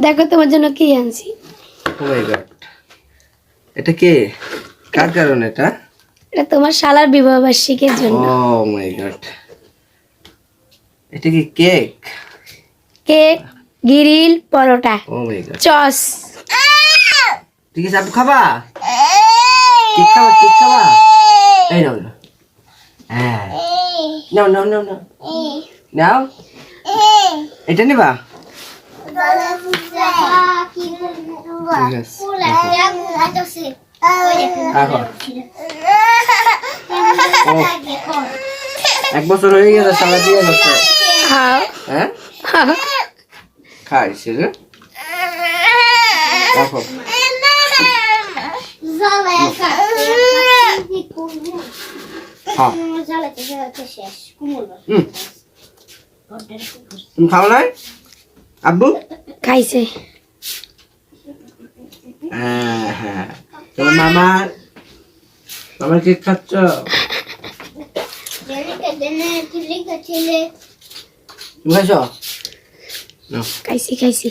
দেখো তোমার জন্য কি আনছি। ও মাই গড, এটা কে? কার কারণে এটা? এটা তোমার শালার বিবাহ বার্ষিকীর জন্য। ও মাই গড, এটা কি কেক? কেক, গ্রিল, পরোটা, ও মাই গড, চস। ঠিক আছে, আপু খাবা? কেক খাবা? কেক খাবা? এই নাও নাও, হ্যাঁ নাও নাও নাও নাও নাও, এটা নিবা? ঠিক আছে, রাখো। ও, 1 বছর হয়ে গেছে শালা দিয়ে হচ্ছে। খাও। হ্যাঁ খাইছে রে, রাখো। হ্যাঁ, তুমি খাও নাই আব্বু? খাইছে। হ্যাঁ হ্যাঁ, তোমার মামার কেক খাচ্ছ? তুমি খাইছ? খাইছি।